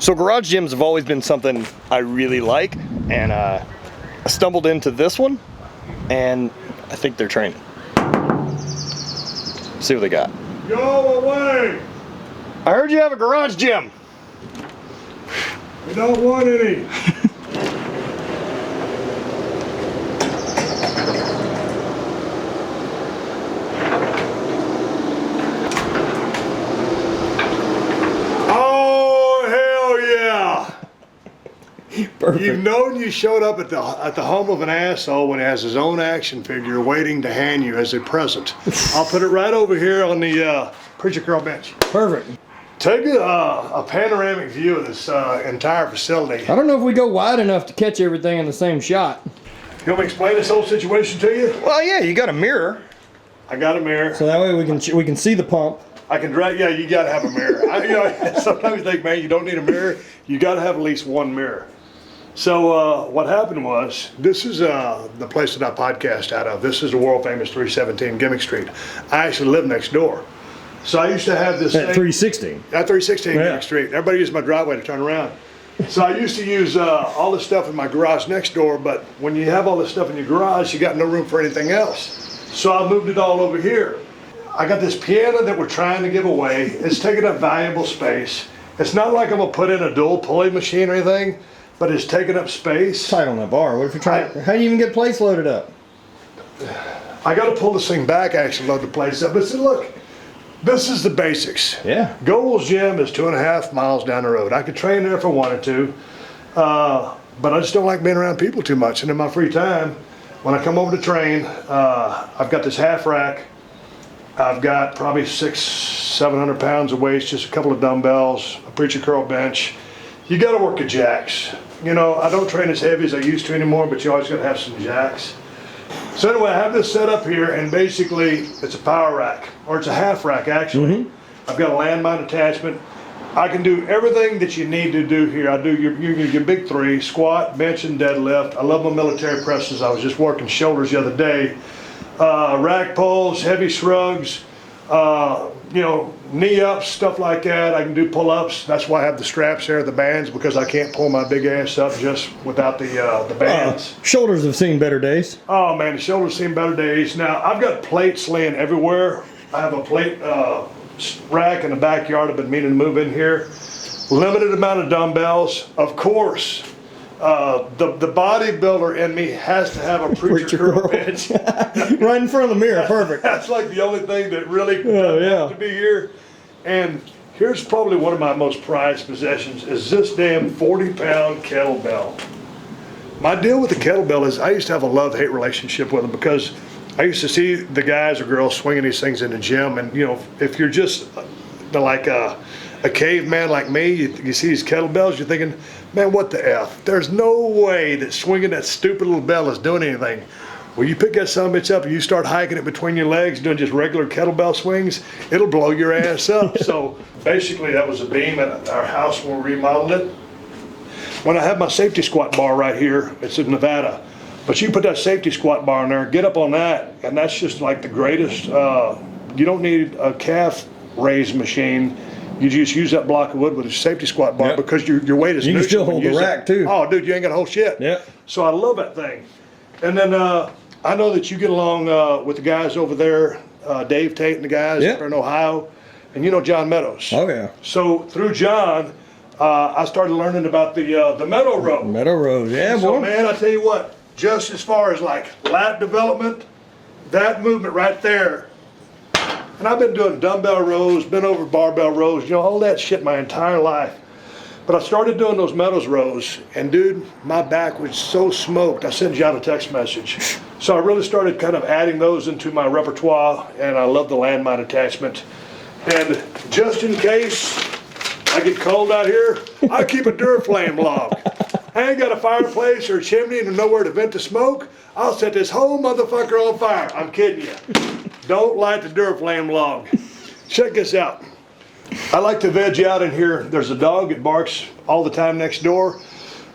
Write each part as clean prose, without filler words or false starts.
So garage gyms have always been something I really like, and I stumbled into this one, and I think they're training. See what they got. Go away! I heard you have a garage gym. We don't want any. Perfect. You've known you showed up at the home of an asshole when he has his own action figure waiting to hand you as a present. I'll put it right over here on the preacher curl bench. Perfect. Take a panoramic view of this entire facility. I don't know if we go wide enough to catch everything in the same shot. You want me to explain this whole situation to you? Well, yeah, you got a mirror. I got a mirror. So that way we can see the pump. I can drag. Yeah, you got to have a mirror. Sometimes you think, man, you don't need a mirror. You got to have at least one mirror. So what happened was, this is the place that I podcast out of. This is the world famous 317 Gimmick Street. I actually live next door. So I used to have this At 316. At 316 Yeah. Gimmick Street. Everybody used my driveway to turn around. So I used to use all this stuff in my garage next door, but when you have all this stuff in your garage, you got no room for anything else. So I moved it all over here. I got this piano that we're trying to give away. It's taking up valuable space. It's not like I'm gonna put in a dual pulley machine or anything, but it's taking up space. Tight on that bar. What if you try? How do you even get plates loaded up? I got to pull this thing back, actually load the place up. But see, look, this is the basics. Yeah. Gold's Gym is 2.5 miles down the road. I could train there if I wanted to, but I just don't like being around people too much. And in my free time, when I come over to train, I've got this half rack. I've got probably 600-700 pounds of weights, just a couple of dumbbells, a preacher curl bench. You got to work the jacks. You know, I don't train as heavy as I used to anymore, but you always got to have some jacks. So anyway, I have this set up here, and basically it's a power rack, or it's a half rack actually. I've got a landmine attachment. I can do everything that you need to do here. I do your big three: squat, bench, and deadlift. I love my military presses. I was just working shoulders the other day. Rack pulls, heavy shrugs, you know, knee ups, stuff like that. I can do pull-ups. That's why I have the straps there, the bands, because I can't pull my big ass up just without the bands. Shoulders have seen better days. Oh man, the shoulders seen better days. Now I've got plates laying everywhere. I have a plate rack in the backyard. I've been meaning to move in here. Limited amount of dumbbells, of course. The bodybuilder in me has to have a preacher curl bench. Right in front of the mirror, perfect. That's like the only thing that really has to be here. And here's probably one of my most prized possessions is this damn 40-pound kettlebell. My deal with the kettlebell is I used to have a love-hate relationship with them because I used to see the guys or girls swinging these things in the gym, and you know, if you're just like a caveman like me, you see these kettlebells, you're thinking, man, what the F? There's no way that swinging that stupid little bell is doing anything. Well, you pick that son of a bitch up and you start hiking it between your legs, doing just regular kettlebell swings, it'll blow your ass up. So basically that was a beam at our house when we remodeled it. When I have my safety squat bar right here, it's in Nevada, but you put that safety squat bar in there, get up on that, and that's just like the greatest. You don't need a calf raise machine. You just use that block of wood with a safety squat bar because your weight is You can neutral. still hold the rack too. Oh, dude, you ain't got to hold shit. Yeah. So I love that thing. And then I know that you get along with the guys over there, Dave Tate and the guys up there in Ohio, and you know John Meadows. Oh yeah. So through John, I started learning about the meadow row. Meadow rows, yeah, So boy. man, I tell you what, just as far as like lat development, that movement right there. And I've been doing dumbbell rows, bent over barbell rows, you know, all that shit my entire life. But I started doing those meadows rows, and dude, my back was so smoked, I sent John a text message. So I really started kind of adding those into my repertoire, and I love the landmine attachment. And just in case I get cold out here, I keep a Duraflame log. I ain't got a fireplace or a chimney and nowhere to vent the smoke. I'll set this whole motherfucker on fire. I'm kidding you. Don't light the Duraflame log. Check this out. I like to veg out in here. There's a dog that barks all the time next door.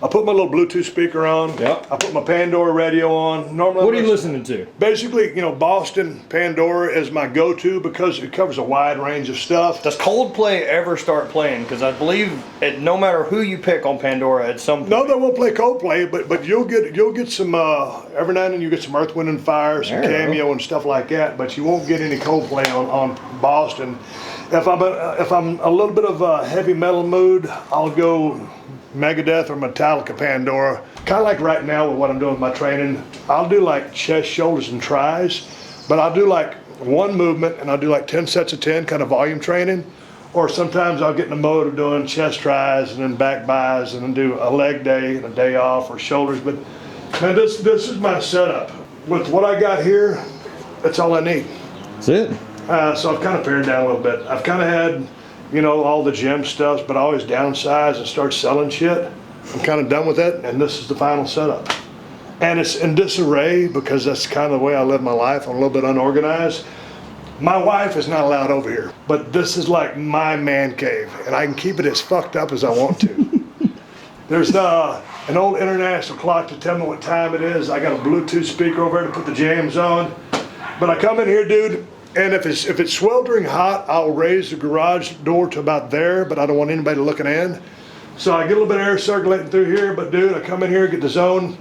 I put my little Bluetooth speaker on. Yep. I put my Pandora radio on. Normally, What are you listening to? Basically, you know, Boston Pandora is my go-to because it covers a wide range of stuff. Does Coldplay ever start playing? Because I believe no matter who you pick on Pandora, at some point. No, they won't play Coldplay, but you'll get some every now and then you get some Earth, Wind and Fire, some There you go. Cameo and stuff like that. But you won't get any Coldplay on Boston. If I'm a little bit of a heavy metal mood, I'll go Megadeth or Metallica Pandora. Kind of like right now with what I'm doing with my training, I'll do like chest, shoulders, and tries, but I'll do like one movement and I'll do like 10 sets of 10, kind of volume training. Or sometimes I'll get in the mode of doing chest tries and then back buys and then do a leg day and a day off or shoulders. But man, this is my setup. With what I got here, that's all I need. That's it. So I've kind of pared down a little bit. I've kind of had, you know, all the gym stuff, but I always downsize and start selling shit. I'm kind of done with it, and this is the final setup. And it's in disarray because that's kind of the way I live my life. I'm a little bit unorganized. My wife is not allowed over here, but this is like my man cave, and I can keep it as fucked up as I want to. There's an old international clock to tell me what time it is. I got a Bluetooth speaker over there to put the jams on. But I come in here, dude, and if it's sweltering hot, I'll raise the garage door to about there, but I don't want anybody looking in. So I get a little bit of air circulating through here, but dude, I come in here, get the zone,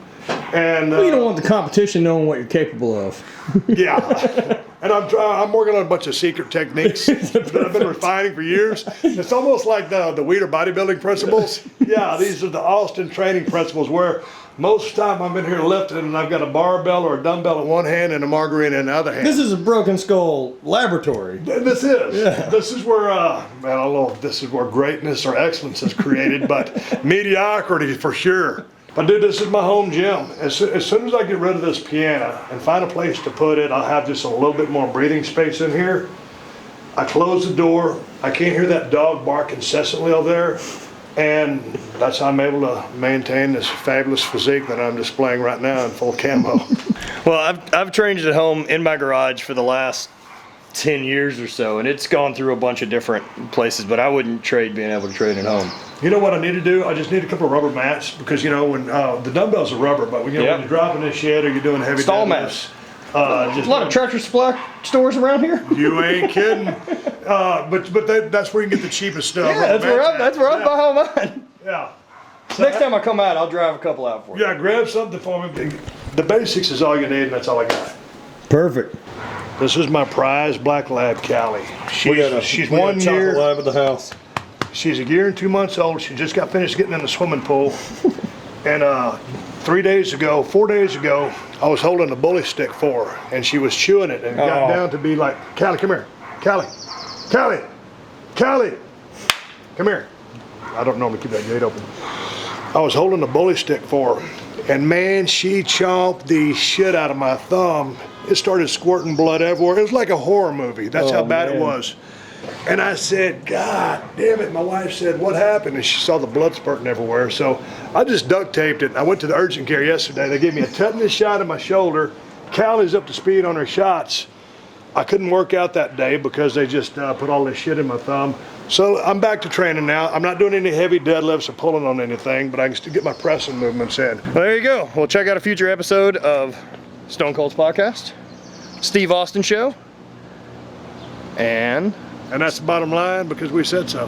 and Well, you don't want the competition knowing what you're capable of. yeah. And I'm working on a bunch of secret techniques that I've been refining for years. It's almost like the Weider bodybuilding principles. Yeah, these are the Austin training principles where most of the time I'm in here lifting and I've got a barbell or a dumbbell in one hand and a margarine in the other hand. This is a Broken Skull laboratory. This is. Yeah. This is where, man, I don't know if this is where greatness or excellence is created, but mediocrity for sure. But dude, this is my home gym. As soon as I get rid of this piano and find a place to put it, I'll have just a little bit more breathing space in here. I close the door. I can't hear that dog bark incessantly over there. And that's how I'm able to maintain this fabulous physique that I'm displaying right now in full camo. Well, I've trained at home in my garage for the last 10 years or so, and it's gone through a bunch of different places, but I wouldn't trade being able to train at home. You know what I need to do? I just need a couple of rubber mats because, you know, when the dumbbells are rubber, but when, you know, Yep. when you're dropping this shit or you're doing heavy Stall deadlifts, mats. There's a lot of Tractor Supply stores around here. You ain't kidding. That's where you can get the cheapest stuff. Yeah, that's where I buy all mine. Yeah. Next time I come out, I'll drive a couple out for you. Yeah, grab something for me. The basics is all you need, and that's all I got. Perfect. This is my prize black lab, Callie. She's 1 year. Lab at the house. She's a year and 2 months old. She just got finished getting in the swimming pool. And 4 days ago, I was holding a bully stick for her, and she was chewing it, and it got down to be like, Callie, come here. Callie, Callie, Callie, come here. I don't normally keep that gate open. I was holding a bully stick for her, and man, she chomped the shit out of my thumb. It started squirting blood everywhere. It was like a horror movie. That's how bad it was. And I said, God damn it. My wife said, what happened? And she saw the blood spurting everywhere. So I just duct taped it. I went to the urgent care yesterday. They gave me a tetanus shot in my shoulder. Callie's up to speed on her shots. I couldn't work out that day because they just put all this shit in my thumb. So I'm back to training now. I'm not doing any heavy deadlifts or pulling on anything, but I can still get my pressing movements in. Well, there you go. Well, check out a future episode of Stone Cold's podcast, Steve Austin Show, and And that's the bottom line because we said so.